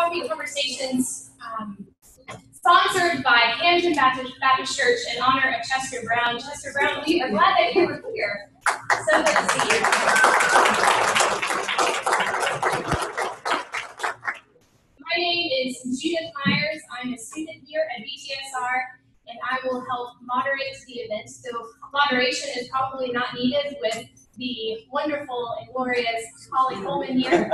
Coffee Conversations, sponsored by Hampton Baptist Church in honor of Chester Brown. Chester Brown, we are glad that you were here. So good to see you. My name is Judith Myers. I'm a student here at BTSR, and I will help moderate the event. So moderation is probably not needed with the wonderful and glorious Hollman here.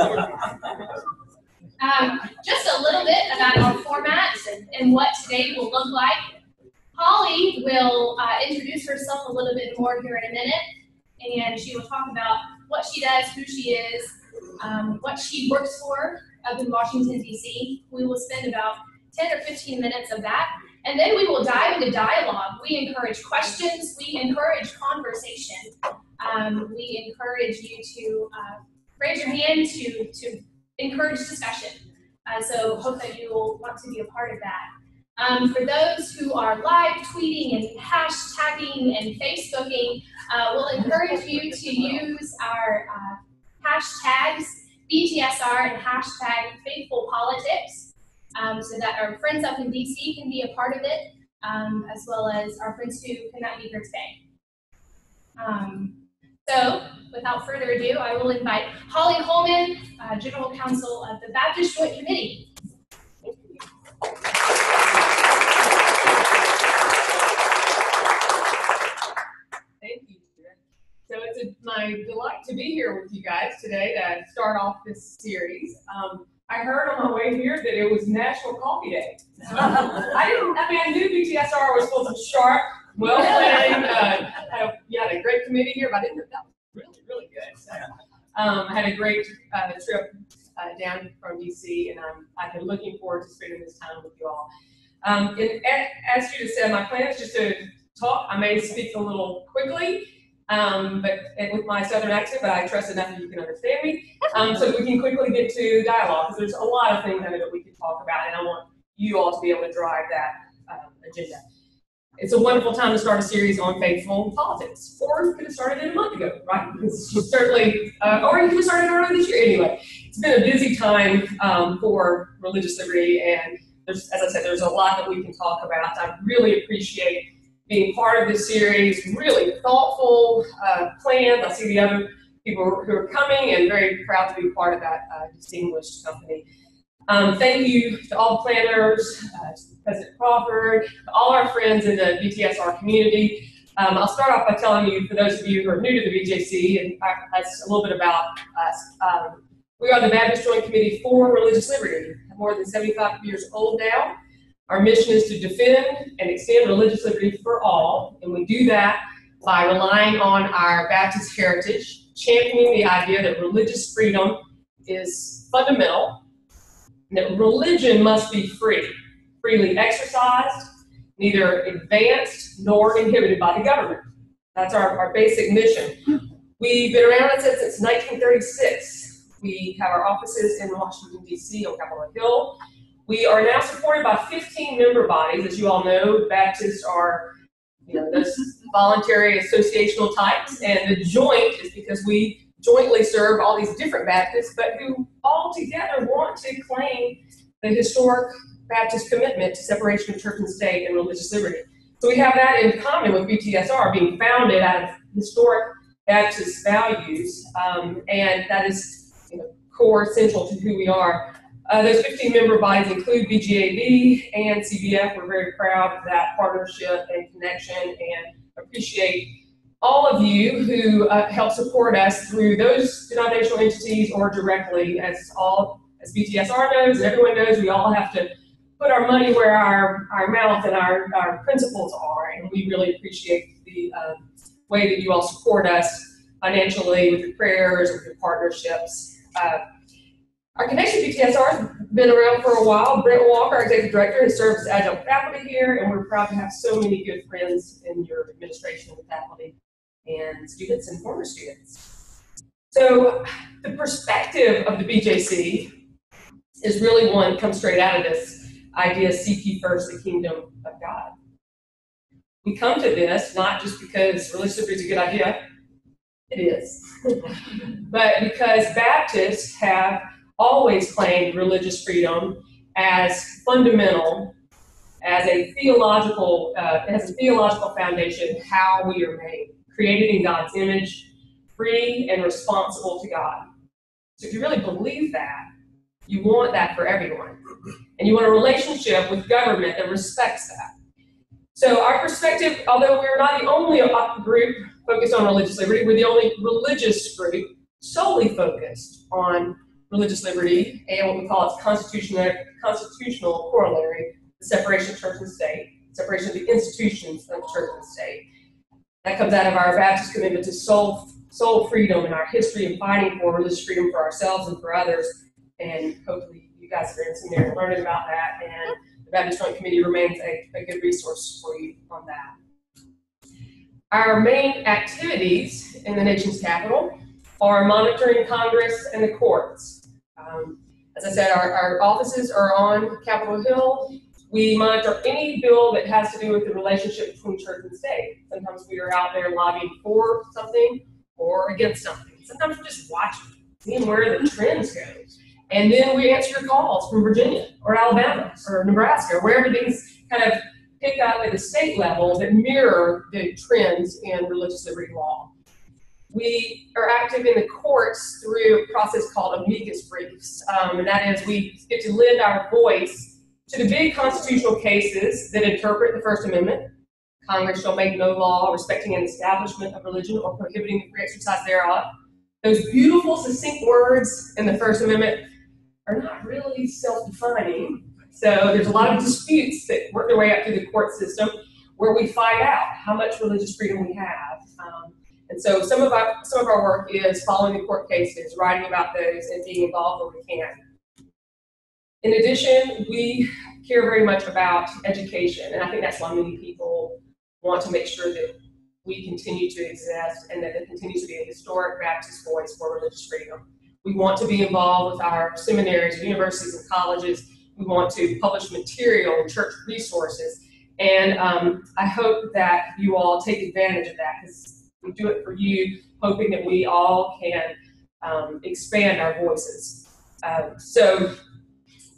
Just a little bit about our format and what today will look like. Holly will introduce herself a little bit more here in a minute, and she will talk about what she does, who she is, what she works for up in Washington, D.C. We will spend about 10 or 15 minutes of that, and then we will dive into dialogue. We encourage questions. We encourage conversation. We encourage you to raise your hand to encourage discussion. So hope that you will want to be a part of that. For those who are live tweeting and hashtagging and Facebooking, we'll encourage you to use our hashtags BTSR and hashtag Faithful Politics, so that our friends up in DC can be a part of it, as well as our friends who cannot be here today. So, without further ado, I will invite Holly Hollman, General Counsel of the Baptist Joint Committee. Thank you. So it's my delight to be here with you guys today to start off this series. I heard on my way here that it was National Coffee Day. I knew BTSR was full of sharp, well-planned, had a great committee here, but I didn't know that was really, really good. So, I had a great trip down from DC, and I've been looking forward to spending this time with you all. And as you just said, my plan is just to talk. I may speak a little quickly, but with my southern accent, but I trust enough that you can understand me, so we can quickly get to dialogue, because there's a lot of things that we can talk about, and I want you all to be able to drive that agenda. It's a wonderful time to start a series on faithful politics, or you could have started it a month ago, right? It's certainly, or you could have started earlier this year. Anyway, it's been a busy time for religious liberty, and there's, as I said, there's a lot that we can talk about. I really appreciate being part of this series, really thoughtful, planned. I see the other people who are coming, and very proud to be part of that distinguished company. Thank you to all the planners, President Crawford, all our friends in the BTSR community. I'll start off by telling you, for those of you who are new to the BJC, and that's a little bit about us. We are the Baptist Joint Committee for Religious Liberty, more than 75 years old now. Our mission is to defend and extend religious liberty for all, and we do that by relying on our Baptist heritage, championing the idea that religious freedom is fundamental, and that religion must be free, freely exercised, neither advanced nor inhibited by the government. That's our basic mission. We've been around since 1936. We have our offices in Washington, D.C. on Capitol Hill. We are now supported by 15 member bodies. As you all know, Baptists are, those voluntary associational types, and the joint is because we jointly serve all these different Baptists, but who all together want to claim the historic Baptist commitment to separation of church and state and religious liberty. So we have that in common with BTSR, being founded out of historic Baptist values, and that is core, essential to who we are. Those 15 member bodies include BGAB and CBF. We're very proud of that partnership and connection, and appreciate all of you who help support us through those denominational entities or directly. As BTSR knows, and everyone knows, we all have to put our money where our mouth and our principles are, and we really appreciate the way that you all support us financially, with your prayers, with your partnerships. Our connection to BTSR has been around for a while. Brent Walker, our executive director, has served as adjunct faculty here, and we're proud to have so many good friends in your administration and faculty and students and former students. So the perspective of the BJC is really one that comes straight out of this idea, seek ye first the kingdom of God. We come to this not just because religious liberty is a good idea, it is, but because Baptists have always claimed religious freedom as fundamental, as a theological foundation, how we are made, created in God's image, free and responsible to God. So if you really believe that, you want that for everyone. And you want a relationship with government that respects that. So our perspective, although we're not the only group focused on religious liberty, we're the only religious group solely focused on religious liberty and what we call its constitutional corollary, the separation of church and state, separation of the institutions of church and state. That comes out of our Baptist commitment to soul freedom and our history of fighting for religious freedom for ourselves and for others. And hopefully you guys are in seminary learning about that, and the Baptist Joint Committee remains a good resource for you on that. Our main activities in the nation's capital are monitoring Congress and the courts. As I said, our offices are on Capitol Hill. We monitor any bill that has to do with the relationship between church and state. Sometimes we are out there lobbying for something or against something. Sometimes we're just watching, seeing where the trends go. And then we answer your calls from Virginia or Alabama or Nebraska, or wherever things kind of pick up at the state level that mirror the trends in religious liberty law. We are active in the courts through a process called amicus briefs, and that is we get to lend our voice to the big constitutional cases that interpret the First Amendment. Congress shall make no law respecting an establishment of religion or prohibiting the free exercise thereof. Those beautiful, succinct words in the First Amendment are not really self-defining. So there's a lot of disputes that work their way up through the court system where we find out how much religious freedom we have. And so some of our work is following the court cases, writing about those, and being involved where we can. In addition, we care very much about education, and I think that's why many people want to make sure that we continue to exist and that it continues to be a historic Baptist voice for religious freedom. We want to be involved with our seminaries, universities, and colleges. We want to publish material and church resources, and I hope that you all take advantage of that, because we do it for you, hoping that we all can expand our voices. So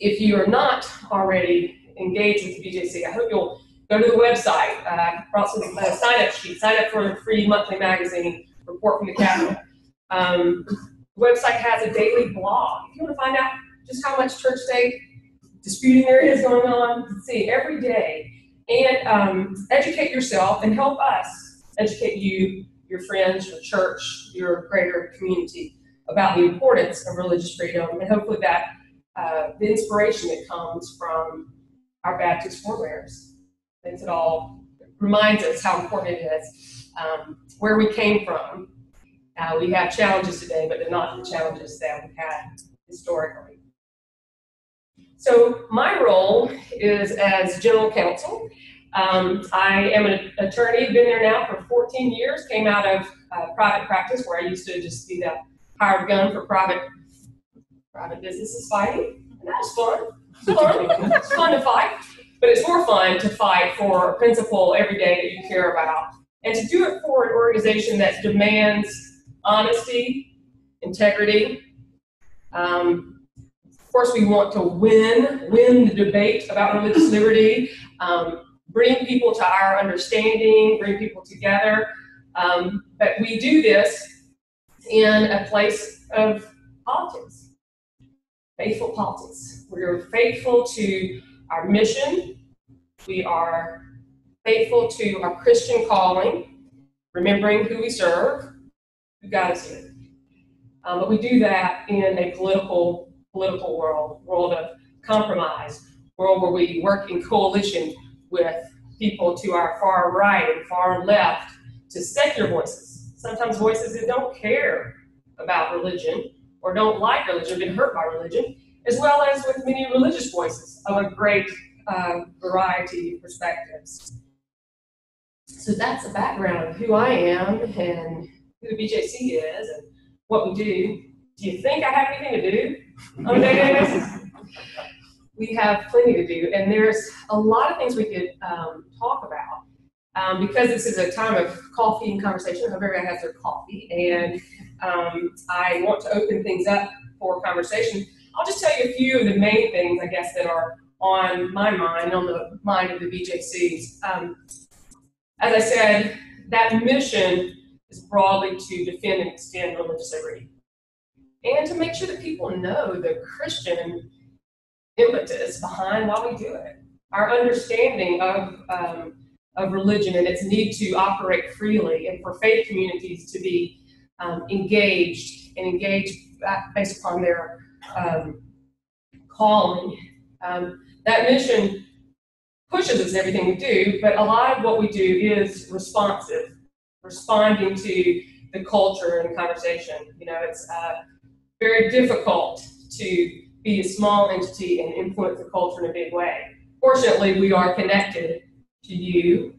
if you are not already engaged with the BJC, I hope you'll go to the website. I brought some sign-up sheets. Sign up for the free monthly magazine, Report from the Capitol. The website has a daily blog. If you want to find out just how much church-state disputing there is going on, see every day. And educate yourself and help us educate you, your friends, your church, your greater community about the importance of religious freedom, and hopefully that the inspiration that comes from our Baptist forebears. It all reminds us how important it is, where we came from. We have challenges today, but they're not the challenges that we had historically. So my role is as general counsel. I am an attorney, been there now for 14 years, came out of private practice where I used to just be the hired gun for private businesses fighting. And that was fun. It's fun to fight. But it's more fun to fight for a principle every day that you care about. And to do it for an organization that demands honesty, integrity. Of course, we want to win the debate about religious liberty, bring people to our understanding, bring people together. But we do this in a place of politics, faithful politics. We're faithful to our mission. We are faithful to our Christian calling, remembering who we serve, who got us here. But we do that in a political world of compromise, world where we work in coalition with people to our far right and far left, to secular voices, sometimes voices that don't care about religion or don't like religion, been hurt by religion, as well as with many religious voices of a great variety of perspectives. So that's the background of who I am and who the BJC is and what we do. Do you think I have anything to do on a day-to-day basis? We have plenty to do, and there's a lot of things we could talk about. Because this is a time of coffee and conversation, I hope everybody has their coffee, and I want to open things up for conversation. I'll just tell you a few of the main things, I guess, that are on my mind, on the mind of the BJCs. As I said, that mission is broadly to defend and extend religious liberty, and to make sure that people know the Christian impetus behind why we do it. Our understanding of religion and its need to operate freely, and for faith communities to be engaged based upon their calling. That mission pushes us in everything we do, but a lot of what we do is responsive, responding to the culture and the conversation. You know, it's very difficult to be a small entity and influence the culture in a big way. Fortunately, we are connected to you,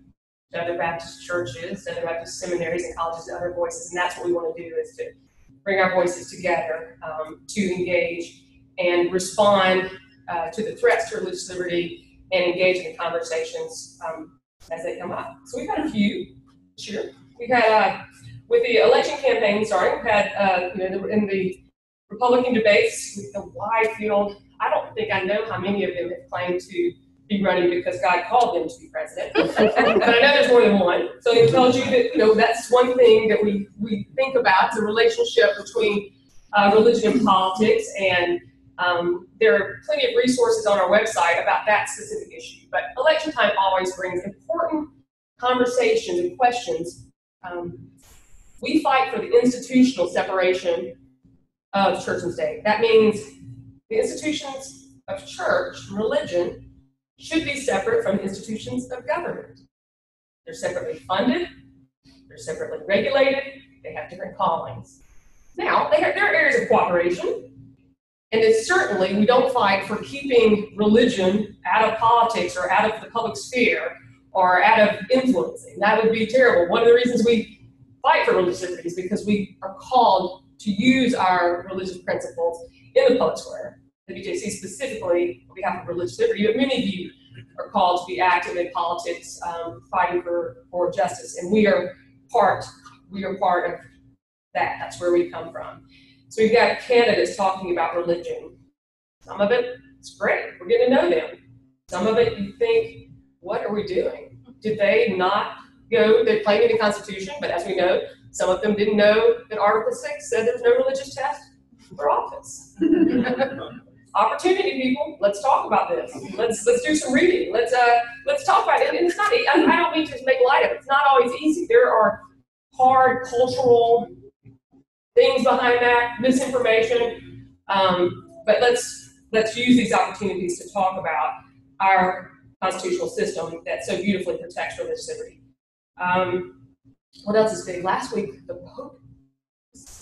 to other Baptist churches, to other Baptist seminaries and colleges and other voices, and that's what we want to do, is to bring our voices together to engage and respond to the threats to religious liberty and engage in the conversations as they come up. So we've had a few this year. We've had, with the election campaign starting, we've had, in the Republican debates with the wide field, I don't think I know how many of them have claimed to be running because God called them to be president. But I know there's more than one. So it tells you that, that's one thing that we think about, the relationship between religion and politics, and there are plenty of resources on our website about that specific issue. But election time always brings important conversations and questions. We fight for the institutional separation of church and state. That means the institutions of church and religion should be separate from the institutions of government. They're separately funded, they're separately regulated, they have different callings. Now, there are areas of cooperation. And then certainly we don't fight for keeping religion out of politics or out of the public sphere or out of influencing. That would be terrible. One of the reasons we fight for religious liberty is because we are called to use our religious principles in the public square. The BJC specifically on behalf of religious liberty, but many of you are called to be active in politics, fighting for justice, and we are part of that. That's where we come from. So we've got candidates talking about religion. Some of it is great. We're getting to know them. Some of it you think, what are we doing? Did they not go, they're claiming the Constitution, but as we know, some of them didn't know that Article 6 said there's no religious test for office. Opportunity, people. Let's talk about this. Let's do some reading. Let's talk about it. And it's not, I don't mean to make light of it. It's not always easy. There are hard cultural things behind that, misinformation, but let's use these opportunities to talk about our constitutional system that so beautifully protects religious liberty. What else is big? Last week, the Pope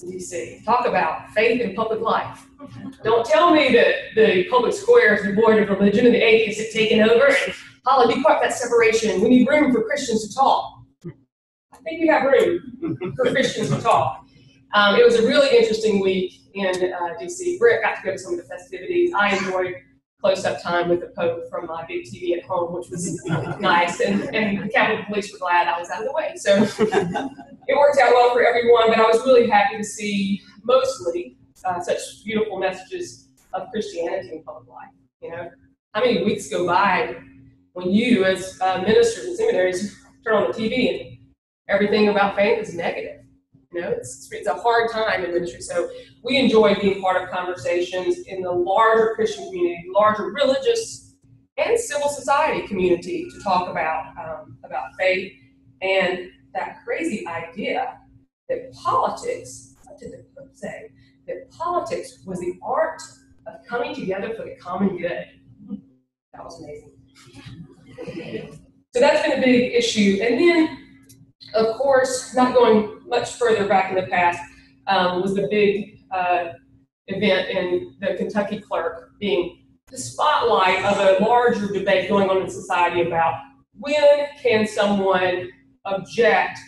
in D.C. talk about faith in public life. Don't tell me that the public square is devoid of religion and the atheists have taken over. And Holly, be quiet, that separation. We need room for Christians to talk. I think we have room for Christians to talk. It was a really interesting week in D.C. Britt got to go to some of the festivities. I enjoyed close-up time with the Pope from my big TV at home, which was nice, and the Capitol Police were glad I was out of the way. So it worked out well for everyone, but I was really happy to see mostly such beautiful messages of Christianity in public life. You know, how many weeks go by when you, as ministers and seminaries, turn on the TV and everything about faith is negative? You know, it's a hard time in ministry. So we enjoy being part of conversations in the larger Christian community, larger religious and civil society community to talk about faith and that crazy idea that politics, what did the Pope say? That politics was the art of coming together for the common good. That was amazing. So that's been a big issue. And then, of course, not going much further back in the past, was the big event in the Kentucky clerk being the spotlight of a larger debate going on in society about when can someone object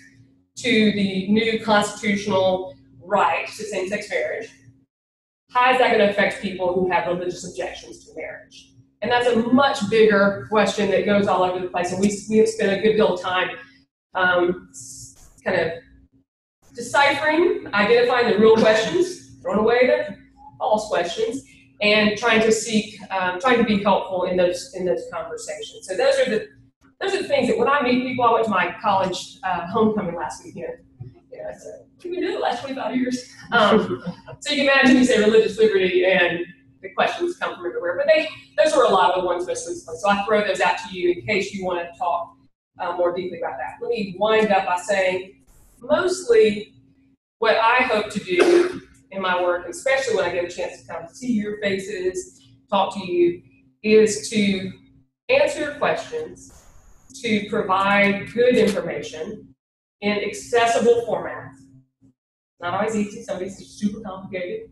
to the new constitutional right to same-sex marriage. How is that going to affect people who have religious objections to marriage? And that's a much bigger question that goes all over the place, and we have spent a good deal of time kind of deciphering, identifying the real questions, throwing away the false questions, and trying to be helpful in those conversations. So those are the things that when I meet people, I went to my college homecoming last weekend. Yeah, so we've been doing it the last 25 years. So you can imagine you say religious liberty and the questions come from everywhere, but those are a lot of the ones most recently. So I throw those out to you in case you want to talk more deeply about that. Let me wind up by saying mostly what I hope to do in my work, especially when I get a chance to come see your faces, talk to you, is to answer your questions, to provide good information in accessible formats. Not always easy, some of these are super complicated,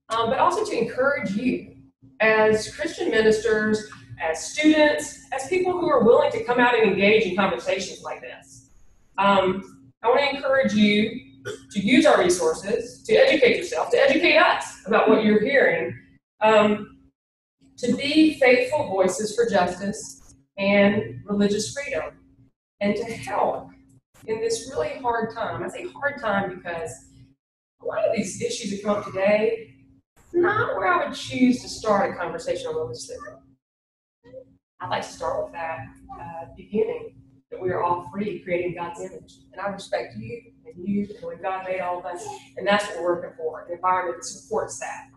but also to encourage you as Christian ministers, as students, as people who are willing to come out and engage in conversations like this. I want to encourage you to use our resources, to educate yourself, to educate us about what you're hearing, to be faithful voices for justice and religious freedom, and to help in this really hard time. I say hard time because a lot of these issues that come up today, not where I would choose to start a conversation on religious liberty. I'd like to start with that beginning, that we are all free, creating God's image. And I respect you and you and the way God made all of us, and that's what we're working for, an environment that supports that.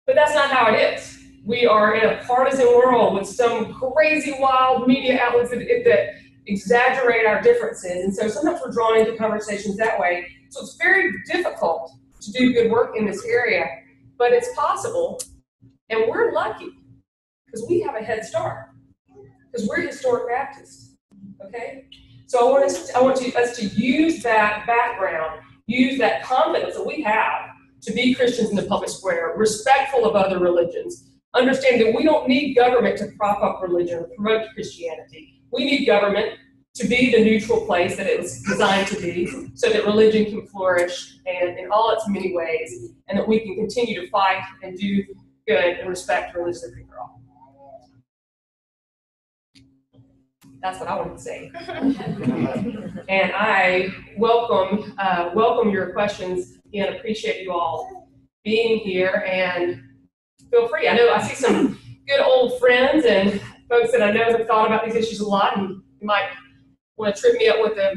But that's not how it is. We are in a partisan world with some crazy, wild media outlets that exaggerate our differences, and so sometimes we're drawn into conversations that way. So it's very difficult to do good work in this area, but it's possible, and we're lucky because we have a head start because we're historic Baptists. Okay, so I want us to use that background, use that confidence that we have to be Christians in the public square, respectful of other religions, understanding that we don't need government to prop up religion or promote Christianity. We need government to be the neutral place that it was designed to be, so that religion can flourish and in all its many ways, and that we can continue to fight and do good and respect religious liberty for all. That's what I wanted to say. And I welcome your questions and appreciate you all being here, and feel free. I know I see some good old friends and folks that I know have thought about these issues a lot, and you might want to trip me up with a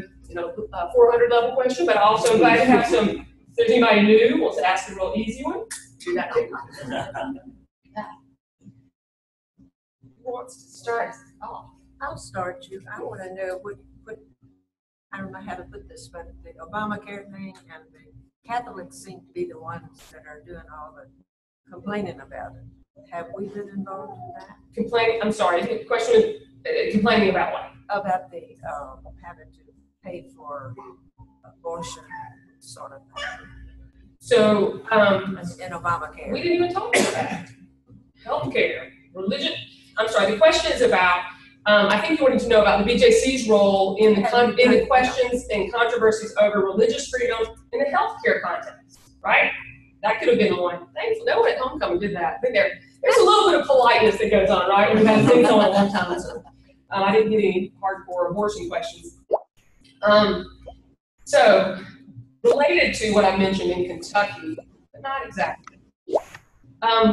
400 level question, but I also invite to have some, if there's anybody new who wants to ask a real easy one, do that too. Who wants to start off? I'll start you. I want to know what I don't know how to put this, but the Obamacare thing and the Catholics seem to be the ones that are doing all the complaining about it. Have we been involved in that? Complaining? I'm sorry. The question is complaining about what? About the having to pay for abortion sort of thing. So in Obamacare, we didn't even talk about that. Healthcare, religion. I'm sorry. The question is about. I think you wanted to know about the BJC's role in the questions and controversies over religious freedom in the healthcare context, right? That could have been one. Thankfully, no one at homecoming did that. I think there's a little bit of politeness that goes on, right? We've had things on a long time. So, I didn't get any hardcore abortion questions. So, related to what I mentioned in Kentucky, but not exactly.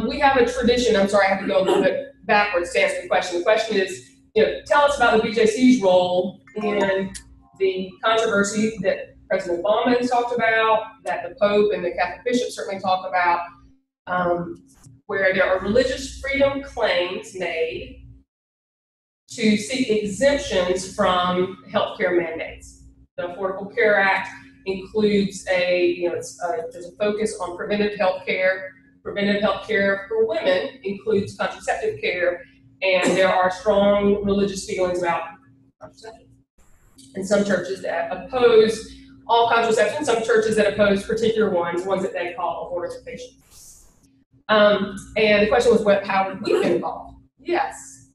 We have a tradition. I'm sorry, I have to go a little bit backwards to answer the question. The question is, tell us about the BJC's role in the controversy that President Hollman has talked about, that the Pope and the Catholic bishops certainly talk about, where there are religious freedom claims made to seek exemptions from healthcare mandates. The Affordable Care Act includes there's a focus on preventive health care. Preventive health care for women includes contraceptive care, and there are strong religious feelings about contraception. And some churches that oppose all contraception, some churches that oppose particular ones that they call abortifacient. And the question was, how would we get involved? Yes.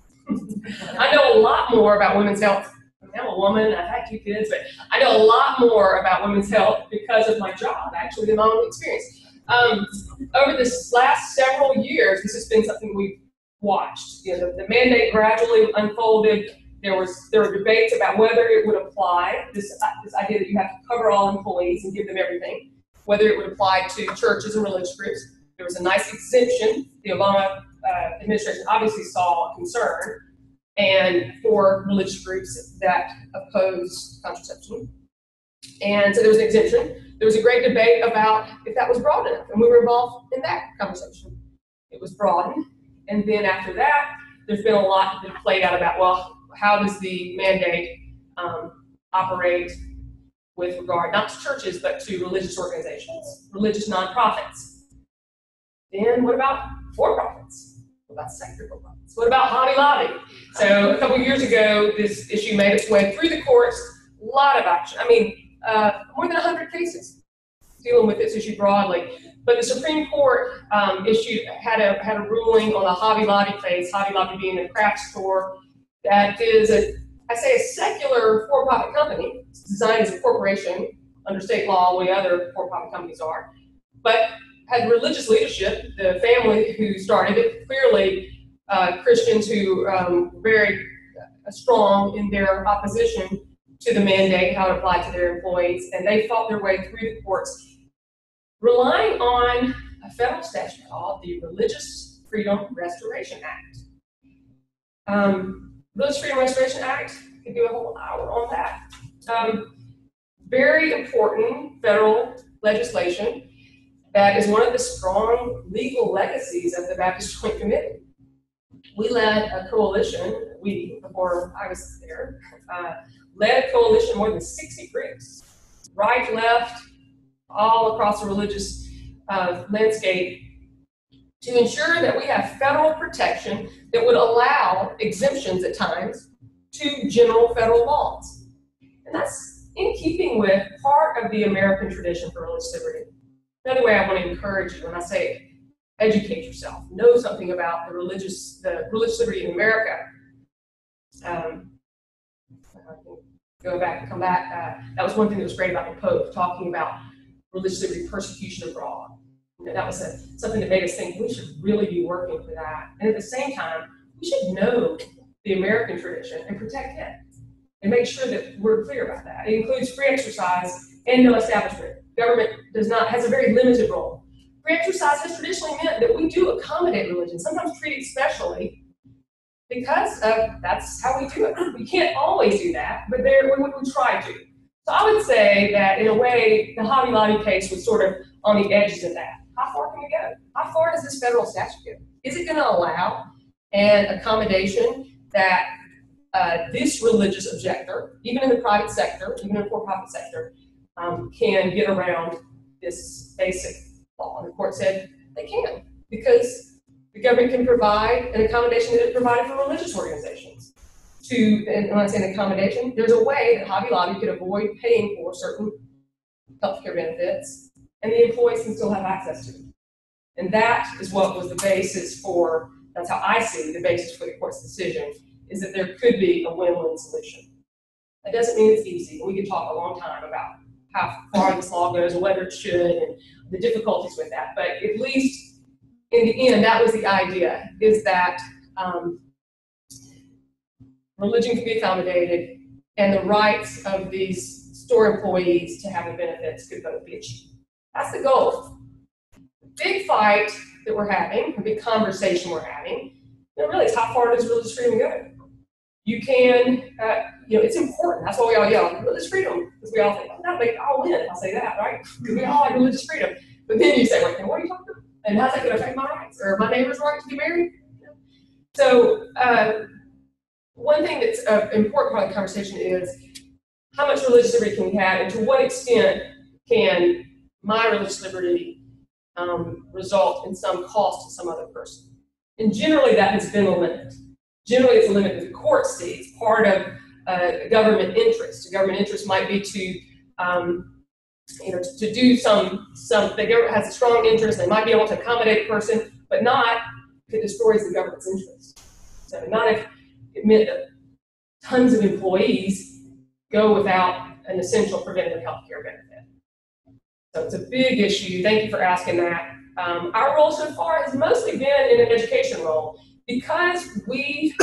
I know a lot more about women's health. I'm a woman, I've had 2 kids, but I know a lot more about women's health because of my job, actually, than my own experience. Over this last several years, this has been something we've watched. The mandate gradually unfolded. There were debates about whether it would apply, this idea that you have to cover all employees and give them everything, whether it would apply to churches and religious groups. there was a nice exemption. The Obama administration obviously saw a concern, and for religious groups that oppose contraception. And so there was an exemption. There was a great debate about if that was broad enough, and we were involved in that conversation. It was broadened, and then after that, there's been a lot that played out about, well, how does the mandate operate with regard not to churches, but to religious organizations, religious nonprofits? Then what about for-profits? What about sector for-profits? What about Hobby Lobby? So a couple of years ago, this issue made its way through the courts. A lot of action. I mean, more than 100 cases dealing with this issue broadly. But the Supreme Court had a ruling on the Hobby Lobby case. Hobby Lobby being a craft store that is a secular for-profit company. It's designed as a corporation under state law, the way other for-profit companies are, but had religious leadership. The family who started it, clearly Christians who were very strong in their opposition to the mandate, how it applied to their employees, and they fought their way through the courts, relying on a federal statute called the Religious Freedom Restoration Act. Religious Freedom Restoration Act, could do a whole hour on that. Very important federal legislation that is one of the strong legal legacies of the Baptist Joint Committee. We led a coalition, before I was there, led a coalition of more than 60 groups, right, left, all across the religious landscape, to ensure that we have federal protection that would allow exemptions at times to general federal laws. And that's in keeping with part of the American tradition for religious liberty. Another way I want to encourage you when I say educate yourself, know something about the religious liberty in America. Go back and come back. That was one thing that was great about the Pope, talking about religious liberty, persecution abroad. That was something that made us think we should really be working for that. And at the same time, we should know the American tradition and protect it and make sure that we're clear about that. It includes free exercise and no establishment. Government has a very limited role. Free exercise has traditionally meant that we do accommodate religion, sometimes treat it specially, because that's how we do it. We can't always do that, but we try to. So I would say that in a way, the Hobby Lobby case was sort of on the edges of that. How far can we go? How far does this federal statute go? Is it going to allow an accommodation that this religious objector, even in the private sector, even in the for-profit sector, can get around this basic law? And the court said they can, because the government can provide an accommodation that it provided for religious organizations. And when I say an accommodation, there's a way that Hobby Lobby could avoid paying for certain healthcare benefits, and the employees can still have access to them. And that is what was the basis for, that's how I see the basis for the court's decision, is that there could be a win-win solution. That doesn't mean it's easy. We could talk a long time about how far this law goes and whether it should and the difficulties with that. But at least in the end, that was the idea, is that religion can be accommodated and the rights of these store employees to have the benefits could both be achieved. That's the goal. The big fight that we're having, the big conversation we're having, really is how far does religious freedom go? You can, it's important. That's why we all yell, religious freedom, because we all think, I'll win if I say that, right? Because we all have religious freedom. But then you say, wait, what are you talking about? And how's that going to affect my rights or my neighbor's right to be married? So one thing that's an important part of the conversation is how much religious liberty can we have, and to what extent can my religious liberty result in some cost to some other person? And generally that has been a limit. Generally it's a limit that the court sees, part of government interest. A government interest might be to do the government has a strong interest, they might be able to accommodate a person, but not if it destroys the government's interest. So not if it meant that tons of employees go without an essential preventative health care benefit. So it's a big issue. Thank you for asking that. Our role so far has mostly been in an education role, because we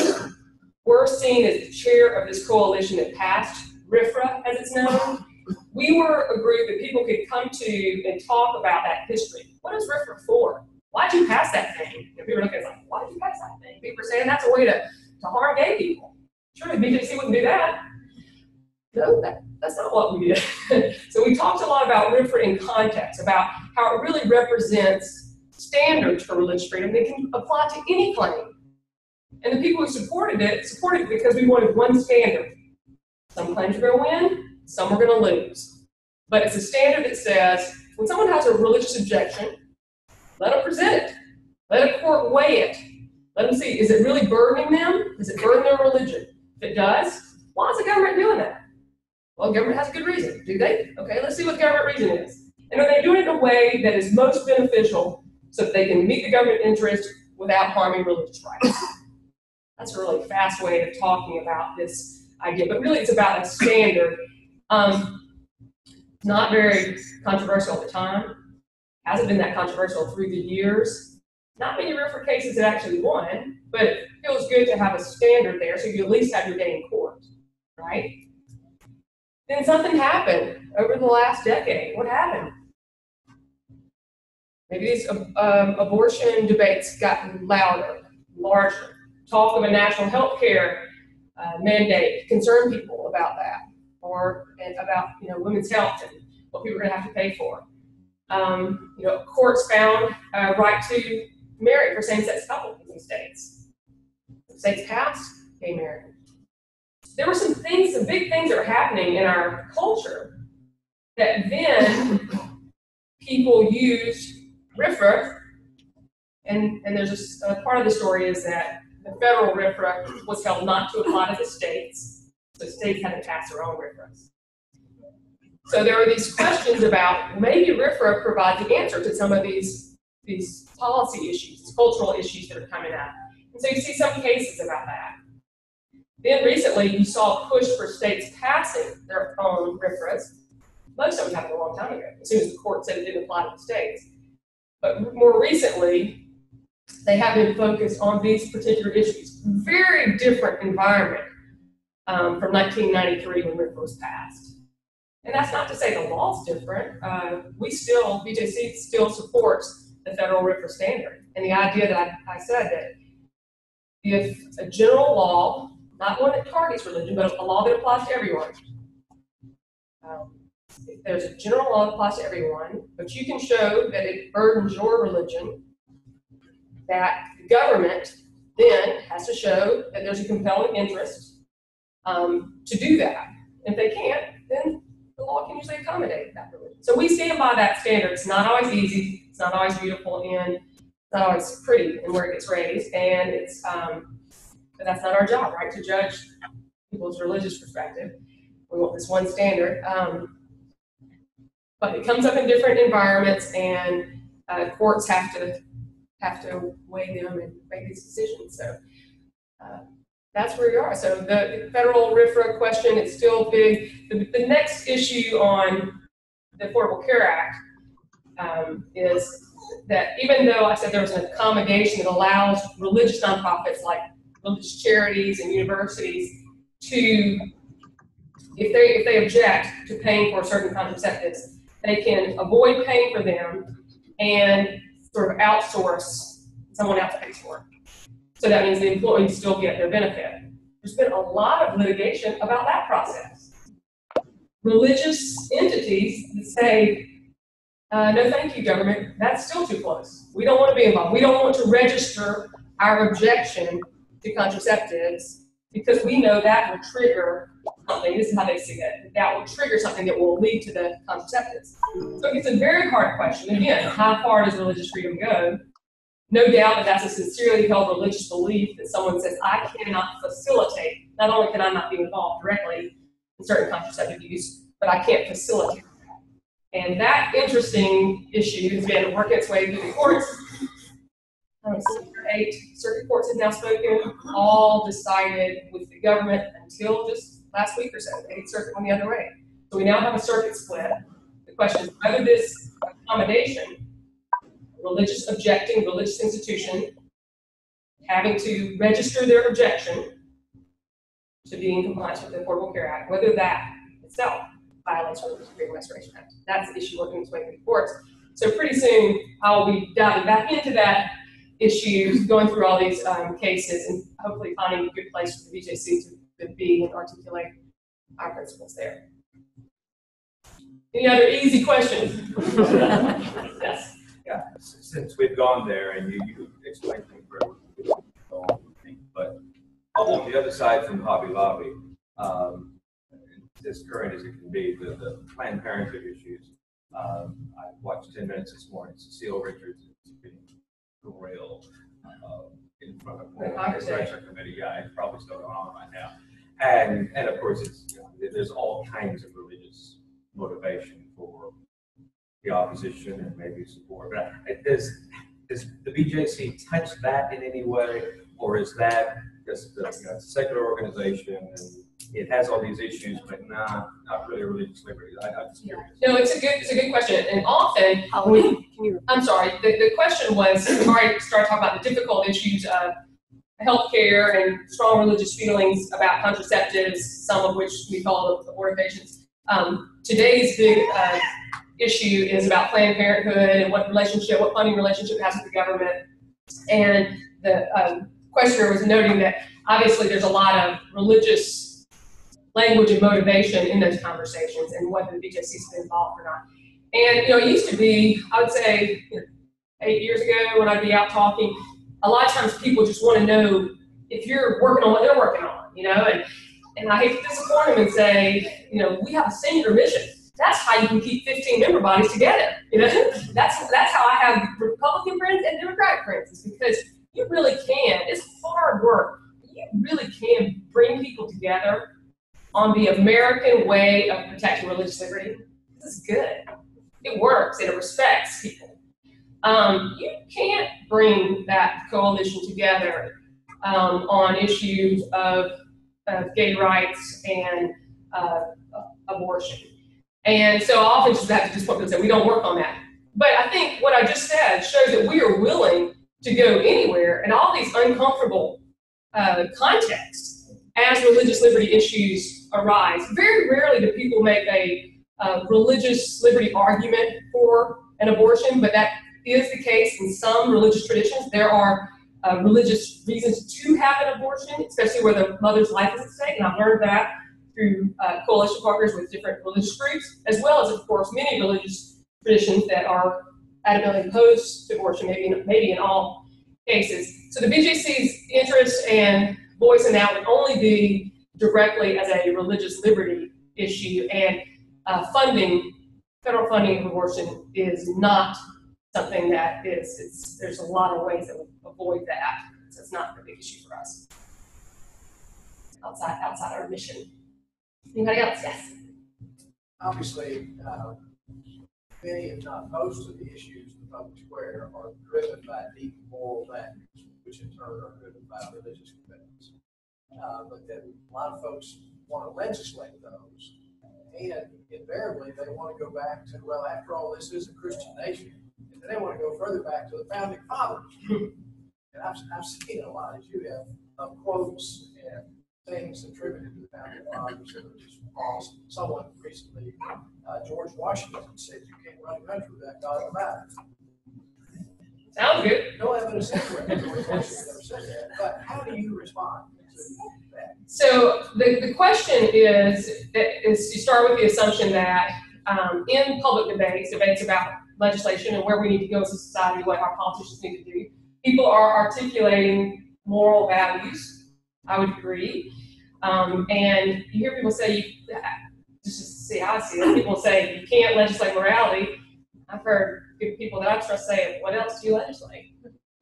were seen as the chair of this coalition that passed RFRA, as it's known. We were a group that people could come to and talk about that history. What is RFRA for? why'd you pass that thing? And people are looking at it like, why'd you pass that thing? People are saying that's a way to harm gay people. Surely BTC wouldn't do that. No, that's not what we did. So we talked a lot about RFRA in context, about how it really represents standards for religious freedom that can apply to any claim. And the people who supported it because we wanted one standard. Some claims are going to win, some are going to lose. But it's a standard that says, when someone has a religious objection, let them present it. Let a court weigh it. Let them see, is it really burdening them? Does it burden their religion? If it does, why is the government doing that? Well, the government has a good reason. Do they? Okay, let's see what the government reason is. And are they doing it in a way that is most beneficial so that they can meet the government interest without harming religious rights? That's a really fast way of talking about this idea, but really it's about a standard. Not very controversial at the time. Hasn't been that controversial through the years. Not many RFRA cases that actually won, but it feels good to have a standard there so you at least have your day in court, right? Then something happened over the last decade. What happened? Maybe these abortion debates got louder, larger. Talk of a national health care mandate concerned people about that, or about women's health and what people are going to have to pay for. Courts found a right to marry for same-sex couples in some states. States passed gay marriage. There were some big things that were happening in our culture that then people used RFRA, and there's a part of the story is that the federal RFRA was held not to apply to the states, so states had to pass their own RFRAs. So there were these questions about maybe RFRA provides the answer to some of these policy issues, these cultural issues that are coming up. And so you see some cases about that. Then recently you saw a push for states passing their own RFRAs. Most of them happened a long time ago, as soon as the court said it didn't apply to the states. But more recently, they have been focused on these particular issues. Very different environment from 1993 when RFRA was passed. And that's not to say the law's different. BTC still supports the federal RFRA standard. And the idea that I said that if a general law, not one that targets religion, but a law that applies to everyone, if there's a general law that applies to everyone, but you can show that it burdens your religion, that the government then has to show that there's a compelling interest to do that. If they can't, then the law can usually accommodate that religion. So we stand by that standard. It's not always easy. It's not always beautiful, and it's not always pretty in where it gets raised. And it's but that's not our job, right? To judge people's religious perspective. We want this one standard. But it comes up in different environments, and courts have to weigh them and make these decisions. So that's where we are. So the federal RFRA question is still big. The next issue on the Affordable Care Act is that even though I said there was an accommodation that allows religious nonprofits like religious charities and universities to, if they object to paying for certain contraceptives, they can avoid paying for them and sort of outsource, someone else pays for it. So that means the employees still get their benefit. There's been a lot of litigation about that process. Religious entities that say, no thank you, government, that's still too close. We don't want to be involved. We don't want to register our objection to contraceptives because we know that will trigger something. This is how they see it. That will trigger something that will lead to the contraceptives. So it's a very hard question. Again, how far does religious freedom go? No doubt that that's a sincerely held religious belief that someone says, I cannot facilitate. Not only can I not be involved directly in certain contraceptive use, but I can't facilitate that. And that interesting issue has been working its way through the courts. 8 circuit courts have now spoken, all decided with the government until just last week or so. 8th Circuit went the other way. So we now have a circuit split. The question is whether this accommodation, religious institution, having to register their objection to being in compliance with the Affordable Care Act, whether that itself violates Religious Freedom Restoration Act. That's the issue working its way through the courts. So pretty soon I'll be diving back into that issue, going through all these cases, and hopefully finding a good place for the BJC to be and articulate our principles there. Any other easy questions? Yes. Yeah, since we've gone there and you explained things very well, but on the other side from Hobby Lobby, as current as it can be, the Planned Parenthood issues. I watched 10 Minutes this morning. Cecile Richards is being grilled in front of the Legislature Committee. Yeah, it's probably still going on right now. And of course, it's, there's all kinds of religious motivation for the opposition and maybe support. But does the BJC touch that in any way, or is that just it's a secular organization and it has all these issues, but not really religious liberty? I'm just curious. No, it's a good question, and often I'm sorry. The question was started talking about the difficult issues of healthcare and strong religious feelings about contraceptives, some of which we call abortifacients. Today's big issue is about Planned Parenthood and what funding relationship it has with the government. And the questioner was noting that obviously there's a lot of religious language and motivation in those conversations, and whether the BJC's been involved or not. And it used to be, I would say, 8 years ago when I'd be out talking, a lot of times people just want to know if you're working on what they're working on, and I hate to disappoint them and say, we have a singular mission. That's how you can keep 15 member bodies together. That's how I have Republican friends and Democratic friends, is because you really can. It's hard work. You really can bring people together on the American way of protecting religious liberty. This is good. It works and it respects people. You can't bring that coalition together on issues of gay rights and abortion. And so I often just have to just point and say, we don't work on that. But I think what I just said shows that we are willing to go anywhere in all these uncomfortable contexts as religious liberty issues arise. Very rarely do people make a religious liberty argument for an abortion, but that is the case in some religious traditions. There are religious reasons to have an abortion, especially where the mother's life is at stake, and I've learned that through coalition partners with different religious groups, as well as, of course, many religious traditions that are adamantly opposed to abortion, maybe in all cases. So the BJC's interest and voice in that would only be directly as a religious liberty issue, and federal funding of abortion is not something that there's a lot of ways that would avoid that. So it's not a big issue for us outside our mission. Anybody else? Yes. Obviously, many, if not most, of the issues in the public square are driven by deep moral values, which in turn are driven by religious commitments. But then a lot of folks want to legislate those, and invariably they want to go back to, well, after all, this is a Christian nation, and then they want to go further back to the founding fathers. And I've seen a lot, as you have, of quotes and things attributed to the founding fathers that are just false. Someone recently, George Washington, said you can't run a country without God in the matter. Sounds good. No evidence anywhere that George Washington ever said that. But how do you respond to that? So the question is you start with the assumption that in public debates about legislation and where we need to go as a society, what our politicians need to do, people are articulating moral values. I would agree. And you hear people say, just to see how I see it, people say you can't legislate morality. I've heard people that I trust say, what else do you legislate?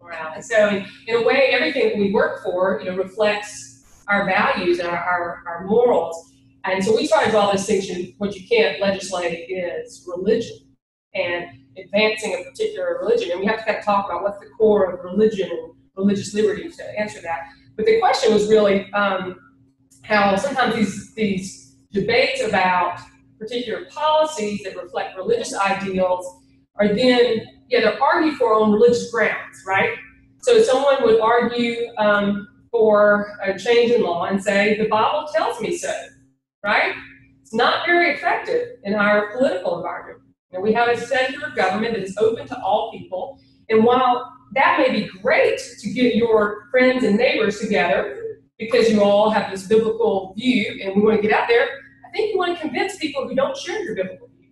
Morality. So in a way, everything that we work for, reflects our values and our morals. And so we try to draw the distinction. What you can't legislate is religion and advancing a particular religion. And we have to kind of talk about what's the core of religion and religious liberty to answer that. But the question was really how sometimes these debates about particular policies that reflect religious ideals are then, they're argued for on religious grounds, right? So someone would argue for a change in law and say, the Bible tells me so, right? It's not very effective in our political environment. And we have a secular government that is open to all people. And while that may be great to get your friends and neighbors together because you all have this biblical view and we want to get out there, I think you want to convince people who don't share your biblical view.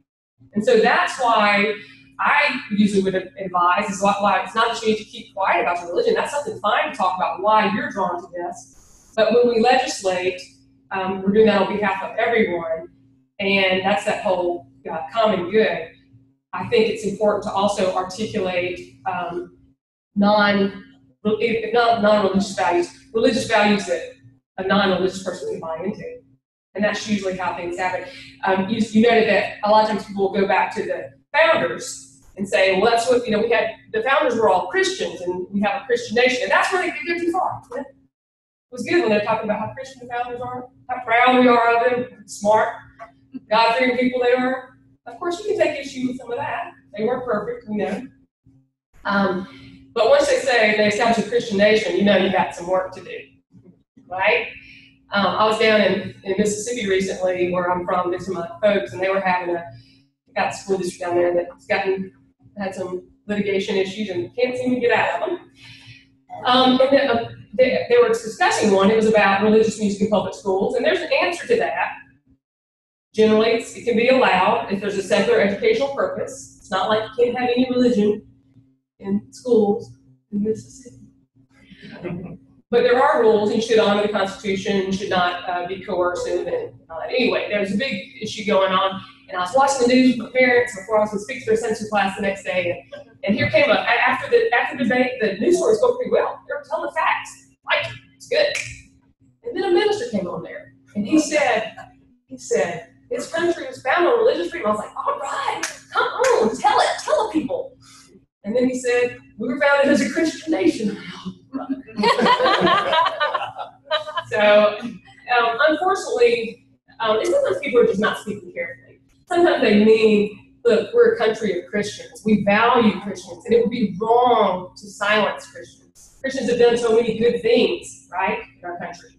And so that's why I usually would advise, is why it's not that you need to keep quiet about your religion. That's something fine to talk about why you're drawn to this. But when we legislate, we're doing that on behalf of everyone, and that's that whole common good. I think it's important to also articulate non-religious values, religious values that a non-religious person can buy into. And that's usually how things happen. You noted that a lot of times people will go back to the founders and say, well, that's what, we had, the founders were all Christians and we have a Christian nation. And that's where they get too far. It was good when they're talking about how Christian the founders are, how proud we are of them, smart, God-fearing people they are. Of course, you can take issue with some of that. They weren't perfect, but once they say they established a Christian nation, you got some work to do, right? I was down in Mississippi recently, where I'm from, visiting my folks, and they were having got a school district down there that's had some litigation issues and can't seem to get out of them. And they were discussing one. It was about religious music in public schools, and there's an answer to that. Generally, it can be allowed if there's a secular educational purpose. It's not like you can't have any religion in schools in Mississippi. But there are rules. You should honor the Constitution. You should not be coercive. And anyway, there was a big issue going on. And I was watching the news with my parents before I was going to speak to their Sunday school class the next day. And here came after the debate, the news stories spoke pretty well. They were telling the facts. Like, it's good. And then a minister came on there. And he said, this country was founded on religious freedom. I was like, all right, come on, tell the people. And then he said, we were founded as a Christian nation. So, unfortunately, and sometimes people are just not speaking carefully. Sometimes they mean, look, we're a country of Christians. We value Christians, and it would be wrong to silence Christians. Christians have done so many good things, right, in our country.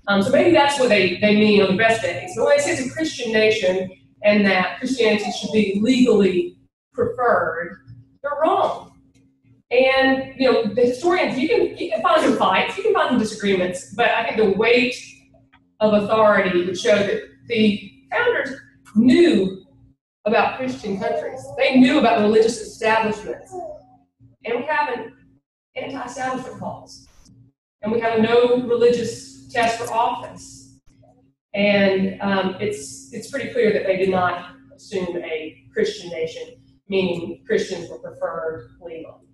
So maybe that's what they mean on the best days. But when they say it's a Christian nation and that Christianity should be legally preferred, they're wrong. And the historians, you can find some fights, you can find some disagreements, but I think the weight of authority would show that the founders knew about Christian countries. They knew about religious establishments. And we have an anti-establishment clause. And we have a no religious test for office. And it's pretty clear that they did not assume a Christian nation, meaning Christians were preferred legally.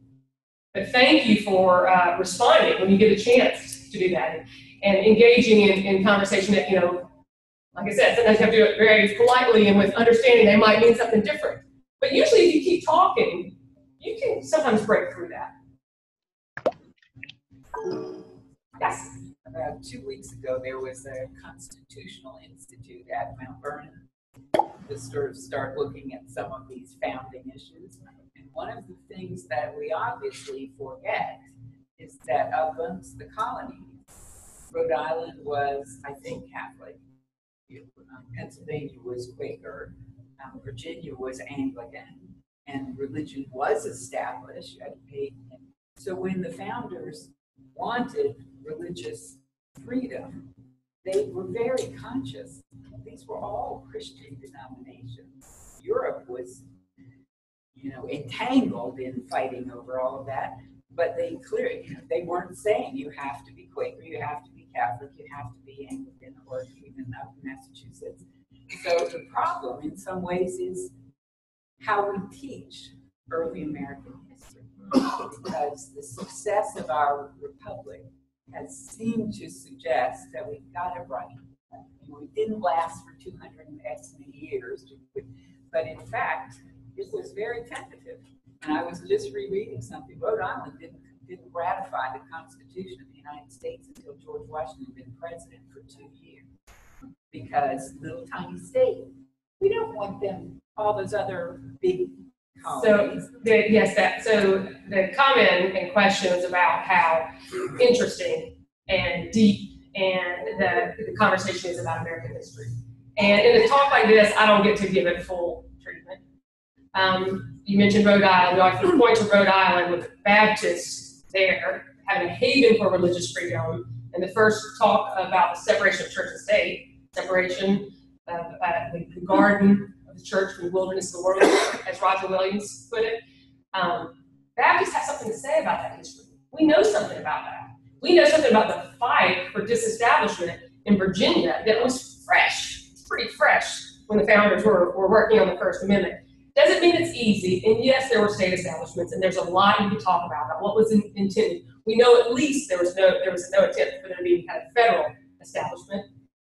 But thank you for responding when you get a chance to do that and engaging in conversation that, like I said, sometimes you have to do it very politely and with understanding they might mean something different. But usually if you keep talking, you can sometimes break through that. Yes? About 2 weeks ago, there was a Constitutional Institute at Mount Vernon to sort of start looking at some of these founding issues. And one of the things that we obviously forget is that amongst the colonies, Rhode Island was, I think, Catholic. Pennsylvania was Quaker. Virginia was Anglican. And religion was established. So when the founders wanted religious freedom, they were very conscious. These were all Christian denominations. Europe was, entangled in fighting over all of that, but they clearly, they weren't saying you have to be Quaker, you have to be Catholic, you have to be Anglican, or even up in Massachusetts. So the problem, in some ways, is how we teach early American history, because the success of our republic has seemed to suggest that we got it right. We didn't last for 200 and X many years, but in fact, it was very tentative. And I was just rereading something. Rhode Island didn't ratify the Constitution of the United States until George Washington had been president for 2 years. Because little tiny state, we don't want them, all those other big colonies. So the comment in question was about how interesting and deep and the conversation is about American history. And in a talk like this, I don't get to give it full treatment. You mentioned Rhode Island. We often point to Rhode Island with the Baptists there having a haven for religious freedom, and the first talk about the separation of church and state, separation of the garden of the church from the wilderness of the world, as Roger Williams put it. Baptists have something to say about that history. We know something about that. We know something about the fight for disestablishment in Virginia that was fresh. It's pretty fresh when the founders were working on the First Amendment. Doesn't mean it's easy, and yes, there were state establishments, and there's a lot you could talk about what was intended. We know at least there was no attempt for there to be any kind of federal establishment,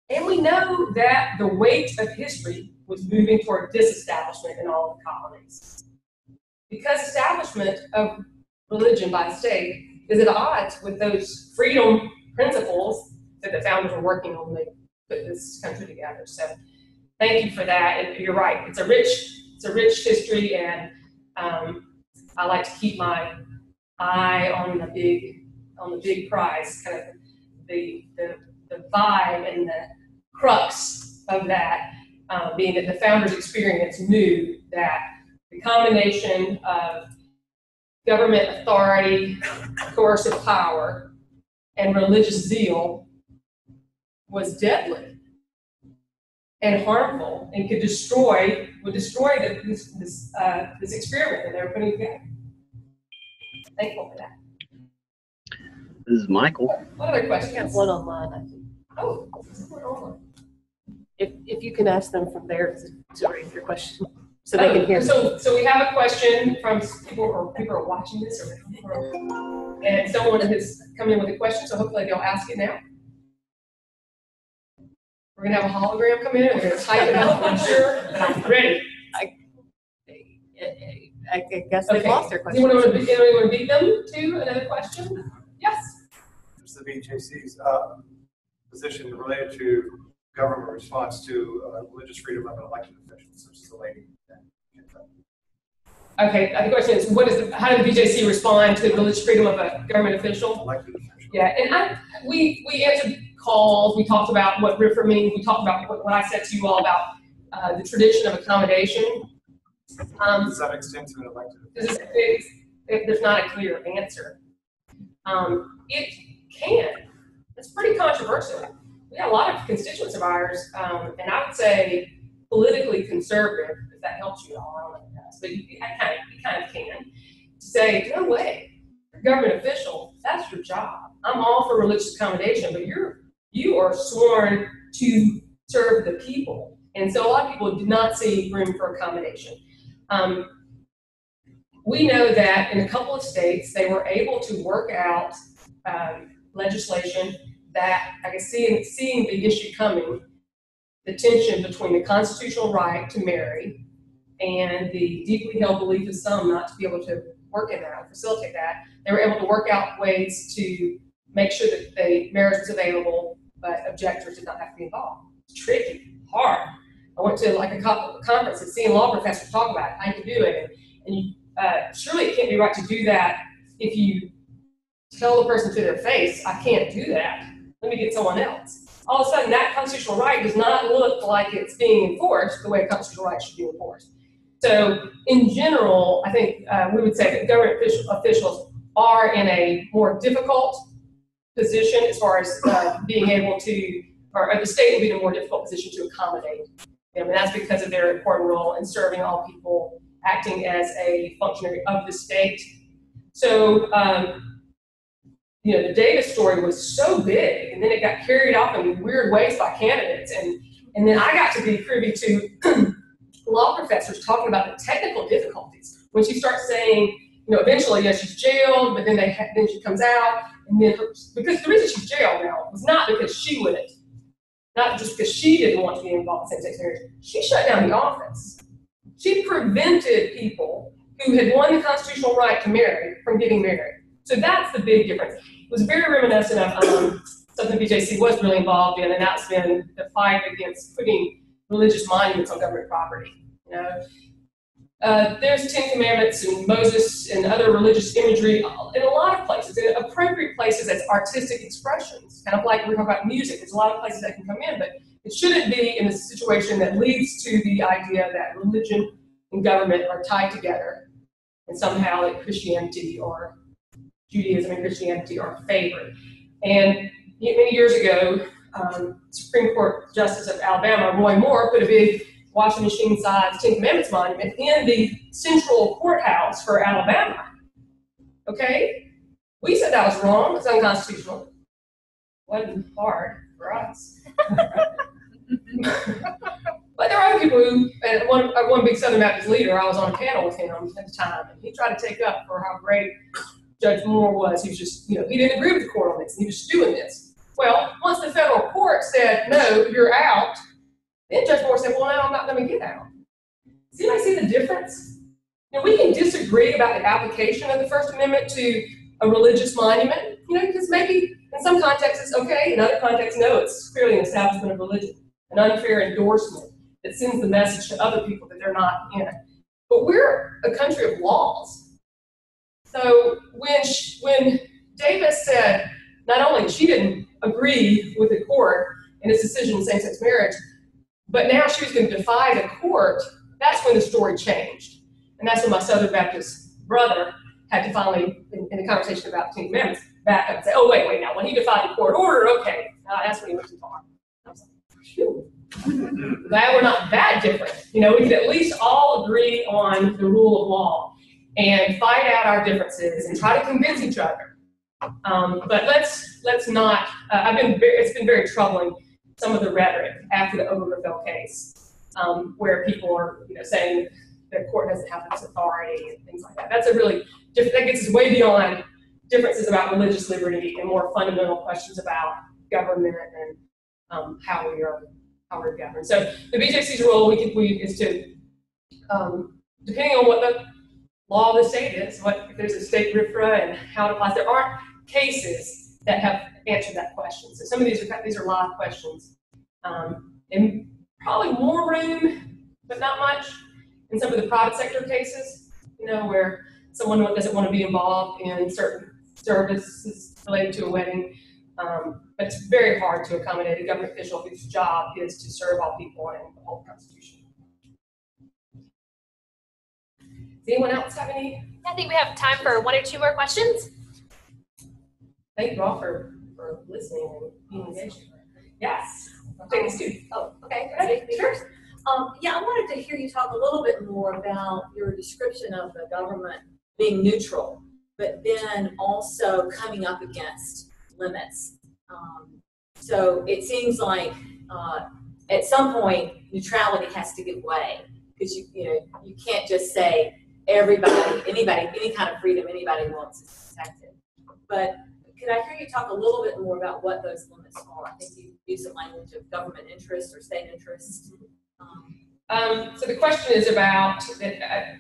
and we know that the weight of history was moving toward disestablishment in all of the colonies. Because establishment of religion by the state is at odds with those freedom principles that the founders were working on when they put this country together. So thank you for that, and you're right, it's a rich history, and I like to keep my eye on the big prize, kind of the vibe and the crux of that, being that the founders' experience knew that the combination of government authority, coercive power, and religious zeal was deadly and harmful, and would destroy this experiment that they were putting together. Thankful for that. This is Michael. What other questions? I got one online, I think. Oh, one online. If you can ask them from there to raise your question, so they can hear. So we have a question from people are watching this, and someone has come in with a question, so hopefully they'll ask it now. We're gonna have a hologram come in, and we're gonna type it up, I'm sure. Ready? I guess they've lost their question. Anyone want to beat them to another question? Yes? It's the BJC's position related to government response to religious freedom of elected officials, such as the lady. Okay, the question is, how did the BJC respond to the religious freedom of a government official? Elected official. Yeah, and we answered calls, we talked about what RIFRA means, we talked about what I said to you all about the tradition of accommodation. Does that extend to an elected official? There's not a clear answer. It can. It's pretty controversial. We have a lot of constituents of ours, and I would say politically conservative, if that helps you at all. I don't know if it does, but you kind of can. Say, no way, you're a government official, that's your job. I'm all for religious accommodation, but you are sworn to serve the people. And so a lot of people do not see room for accommodation. We know that in a couple of states, they were able to work out legislation that, I guess, seeing the issue coming, the tension between the constitutional right to marry and the deeply held belief of some not to be able to work in that or facilitate that, they were able to work out ways to make sure that the marriage was available, but objectors did not have to be involved. It's tricky, hard. I went to like a conference and seeing law professors talk about how you do it, and surely it can't be right to do that if you tell the person to their face, I can't do that, let me get someone else. All of a sudden, that constitutional right does not look like it's being enforced the way a constitutional right should be enforced. So, in general, I think we would say that government officials are in a more difficult position as far as being able to, or the state will be in a more difficult position to accommodate them, and that's because of their important role in serving all people, acting as a functionary of the state. So, the Davis story was so big, and then it got carried off in weird ways by candidates, and then I got to be privy to law professors talking about the technical difficulties. When she starts saying, eventually, she's jailed, but then she comes out, and then because the reason she's jailed now was not because she wouldn't, not just because she didn't want to be involved in same-sex marriage. She shut down the office. She prevented people who had won the constitutional right to marry from getting married. So that's the big difference. It was very reminiscent of something BJC was really involved in, and that's been the fight against putting religious monuments on government property. There's Ten Commandments and Moses and other religious imagery in a lot of places, in appropriate places as artistic expressions, kind of like we're talking about music. There's a lot of places that can come in, but it shouldn't be in a situation that leads to the idea that religion and government are tied together, and somehow that Christianity or Judaism and Christianity are favored. And many years ago, Supreme Court Justice of Alabama, Roy Moore, put a big washing machine-sized Ten Commandments monument in the central courthouse for Alabama. Okay? We said that was wrong, it's unconstitutional. Wasn't hard for us. But there are other people who, and one big Southern Baptist leader, I was on a panel with him at the time, and he tried to take up for how great Judge Moore was. He was just, he didn't agree with the court on this, and he was doing this. Well, once the federal court said, no, you're out, then Judge Moore said, well, now I'm not going to get out. Does anybody see the difference? We can disagree about the application of the First Amendment to a religious monument, because maybe in some contexts it's okay, in other contexts, no, it's clearly an establishment of religion, an unfair endorsement that sends the message to other people that they're not in it. But we're a country of laws. So when Davis said not only she didn't agree with the court in its decision in same-sex marriage, but now she was going to defy the court, that's when the story changed. And that's when my Southern Baptist brother had to finally, in a conversation about the Ten Commandments, back up and say, oh, wait, now, when he defied the court order, okay, that's when he went too far. I was like, phew. Glad we're not that different. We could at least all agree on the rule of law and fight out our differences and try to convince each other. But let's not. It's been very troubling, some of the rhetoric after the Obergefell case, where people are saying the court doesn't have this authority and things like that. That's a really that gets us way beyond differences about religious liberty and more fundamental questions about government and how we're governed. So the BJC's role is to, depending on what the law of the state is, if there's a state RFRA and how it applies, there aren't cases that have answered that question. So some of these are live questions, and probably more room, but not much, in some of the private sector cases, where someone doesn't want to be involved in certain services related to a wedding. But it's very hard to accommodate a government official whose job is to serve all people and uphold the Constitution. Does anyone else have any? I think we have time for one or two more questions. Thank you all for listening and being engaged. Yes. Take this too. Oh, okay. Ready? Sure. Yeah, I wanted to hear you talk a little bit more about your description of the government being neutral, but then also coming up against limits. So it seems like at some point neutrality has to give way, because you can't just say anybody, any kind of freedom anybody wants is protected. But could I hear you talk a little bit more about what those limits are? I think you used some language of government interest or state interest. So the question is about, I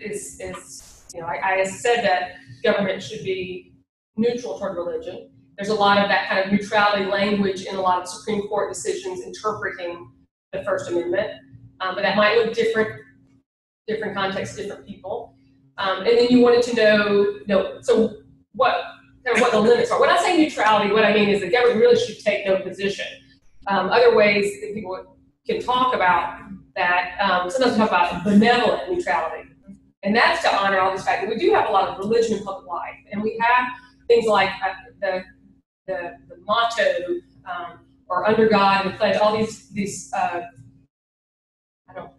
said that government should be neutral toward religion. There's a lot of that kind of neutrality language in a lot of Supreme Court decisions interpreting the First Amendment, but that might look different contexts, different people. And then you wanted to know, so what the limits are. When I say neutrality, what I mean is the government really should take no position. Other ways that people can talk about that, sometimes we talk about benevolent neutrality. And that's to honor all this fact that we do have a lot of religion in public life. And we have things like the motto, or under God and the pledge, all these I don't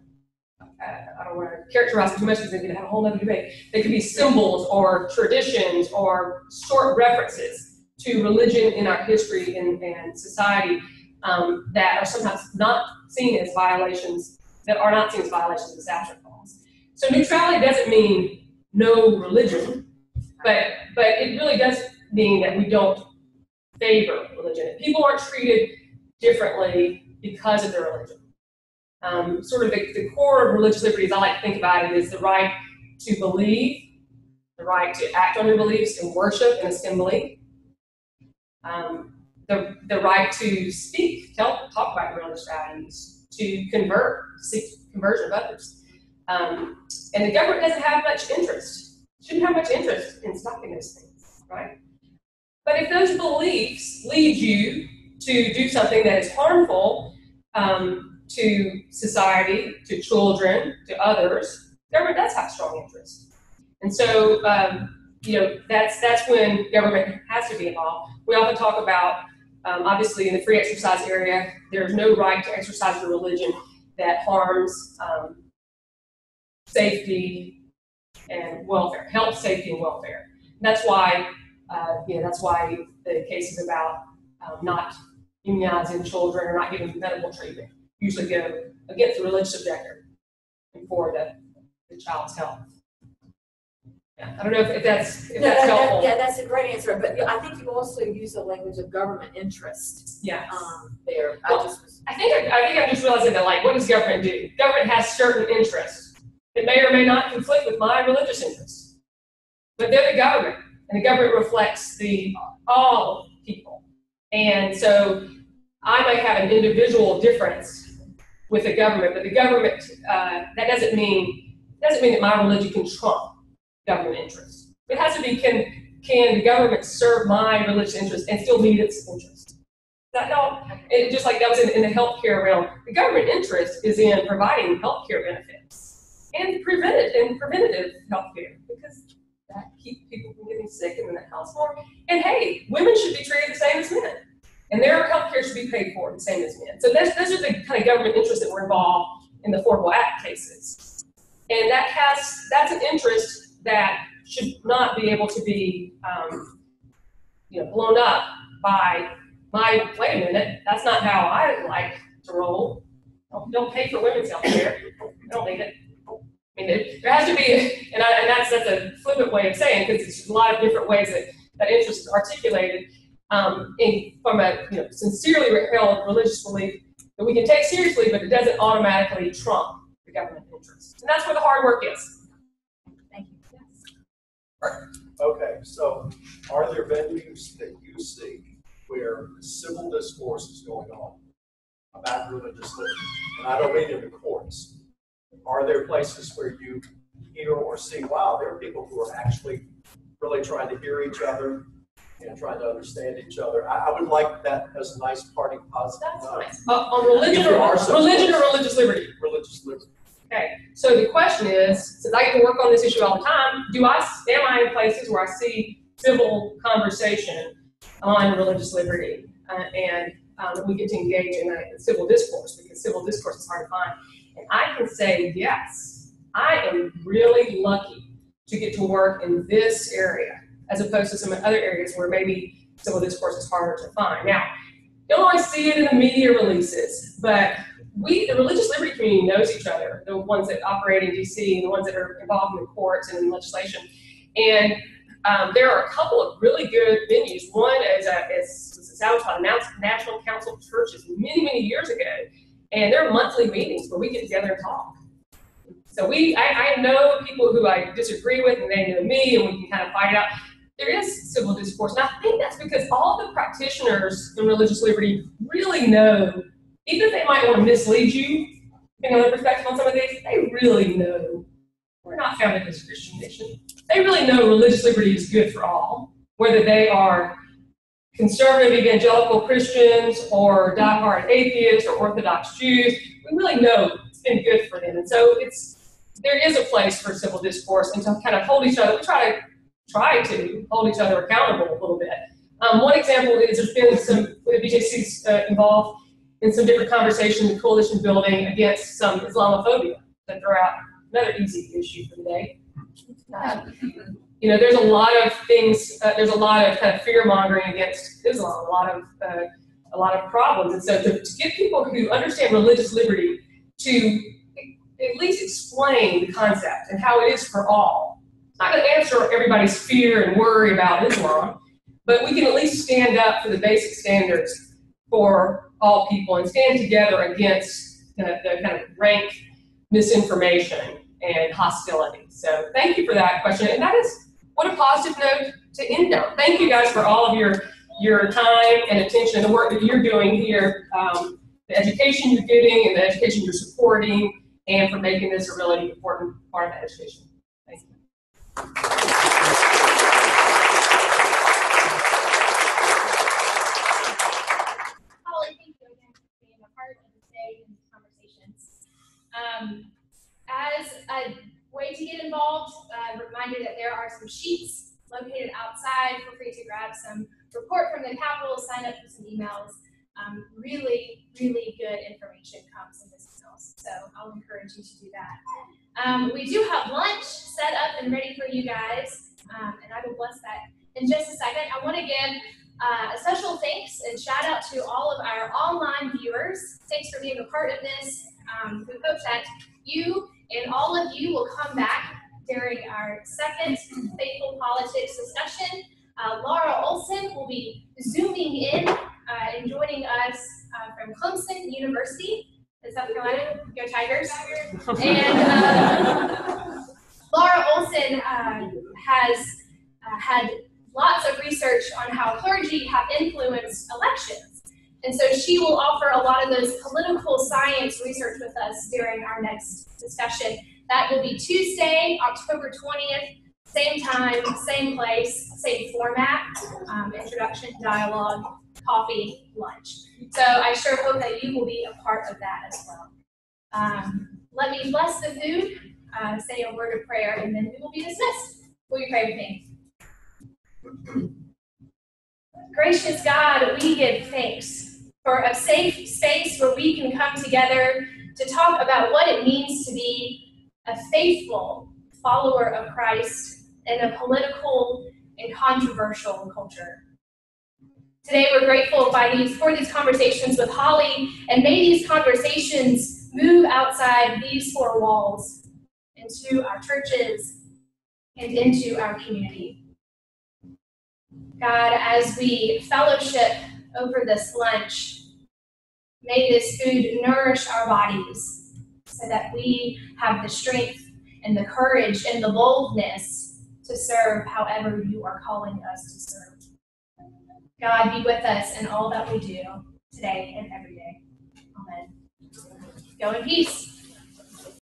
want to characterize it too much because they could have a whole other debate. They could be symbols or traditions or short references to religion in our history and society that are sometimes not seen as violations, that are not seen as violations of the establishment clause. So neutrality doesn't mean no religion, but it really does mean that we don't favor religion. People aren't treated differently because of their religion. Sort of the core of religious liberty, as I like to think about it, is the right to believe, the right to act on your beliefs and worship in assembly, the right to speak, talk about your religious values, to convert, seek conversion of others. And the government doesn't have much interest, shouldn't have much interest in stopping those things, right? But if those beliefs lead you to do something that is harmful to society, to children, to others, government does have strong interest. And so, that's when government has to be involved. We often talk about, obviously in the free exercise area, there's no right to exercise your religion that harms safety and welfare, health, safety, and welfare. And that's why, the cases about not immunizing children or not giving medical treatment usually go against the religious objective and for the child's health. Yeah, I don't know if that's helpful. Yeah, that's a great answer. But I think you also use the language of government interest. Yes. There. Well, I think I'm just realizing that, like, what does government do? Government has certain interests that may or may not conflict with my religious interests. But they're the government, and the government reflects all people. And so I may have an individual difference with the government, but the government, that doesn't mean that my religion can trump government interests. It has to be, can the government serve my religious interests and still meet its interests? That help? Just like that was in the healthcare realm, the government interest is in providing healthcare benefits and preventative healthcare, because that keeps people from getting sick and in the house more. And hey, women should be treated the same as men, and their healthcare should be paid for the same as men. So those are the kind of government interests that were involved in the Affordable Act cases, and that's an interest that should not be able to be, blown up by wait a minute, that's not how I like to roll. Don't pay for women's health care. I don't need it. I mean, there has to be, and that's a flippant way of saying, because there's a lot of different ways that interest is articulated from a sincerely held religious belief that we can take seriously, but it doesn't automatically trump the government interest. And that's where the hard work is. Thank you. Yes. Okay, so are there venues that you see where civil discourse is going on about religious liberty? And I don't mean in the courts. Are there places where you hear or see, wow, there are people who are actually really trying to hear each other and trying to understand each other? I would like that as a nice parting positive. That's nice. On religion or religious liberty? Religious liberty. Okay, so the question is, since I get to work on this issue all the time, am I in places where I see civil conversation on religious liberty, and we get to engage in a civil discourse, because civil discourse is hard to find? And I can say, yes, I am really lucky to get to work in this area, as opposed to some other areas where maybe civil discourse is harder to find. Now, you don't always see it in the media releases, but the religious liberty community knows each other, the ones that operate in DC and the ones that are involved in the courts and in legislation. And there are a couple of really good venues. One is established by the National Council of Churches many, many years ago. And there are monthly meetings where we get together and talk. So I know people who I disagree with, and they know me, and we can kind of fight it out. There is civil discourse. And I think that's because all the practitioners in religious liberty really know, even if they might want to mislead you, depending on their perspective on some of these, they really know we're not founded as a Christian nation. They really know religious liberty is good for all, whether they are conservative evangelical Christians or diehard atheists or Orthodox Jews. We really know it's been good for them. And so there is a place for civil discourse and to kind of hold each other. We try to hold each other accountable a little bit. One example is there's been some BJC's involved in some different conversations and coalition building against some Islamophobia, to throw out another easy issue for the day. There's a lot of things. There's a lot of kind of fear mongering against Islam. A lot of problems. And so to get people who understand religious liberty to at least explain the concept and how it is for all. It's not going to answer everybody's fear and worry about Islam, but we can at least stand up for the basic standards for all people and stand together against the kind of rank misinformation and hostility. So thank you for that question. And that is, what a positive note to end on. Thank you guys for all of your time and attention and the work that you're doing here, the education you're giving and the education you're supporting, and for making this a really important part of the education. Thank you. Holly, thank you again for being a part of the day and these conversations. way to get involved. Reminder that there are some sheets located outside. Feel free to grab some report from the Capitol, sign up for some emails. Really, really good information comes in this emails, so I'll encourage you to do that. We do have lunch set up and ready for you guys, and I will bless that in just a second. I want to give a special thanks and shout out to all of our online viewers. Thanks for being a part of this. We hope that you and all of you will come back during our second Faithful Politics discussion. Laura Olson will be zooming in and joining us from Clemson University in South Carolina. Go Tigers! And Laura Olson has had lots of research on how clergy have influenced elections. And so she will offer a lot of those political science research with us during our next discussion. That will be Tuesday, October 20th, same time, same place, same format, introduction, dialogue, coffee, lunch. So I sure hope that you will be a part of that as well. Let me bless the food, say a word of prayer, and then we will be dismissed. Will you pray with me? Gracious God, we give thanks for a safe space where we can come together to talk about what it means to be a faithful follower of Christ in a political and controversial culture. Today we're grateful for these conversations with Holly, and may these conversations move outside these four walls into our churches and into our community. God, as we fellowship over this lunch, may this food nourish our bodies so that we have the strength and the courage and the boldness to serve however you are calling us to serve. God, be with us in all that we do today and every day. Amen. Go in peace.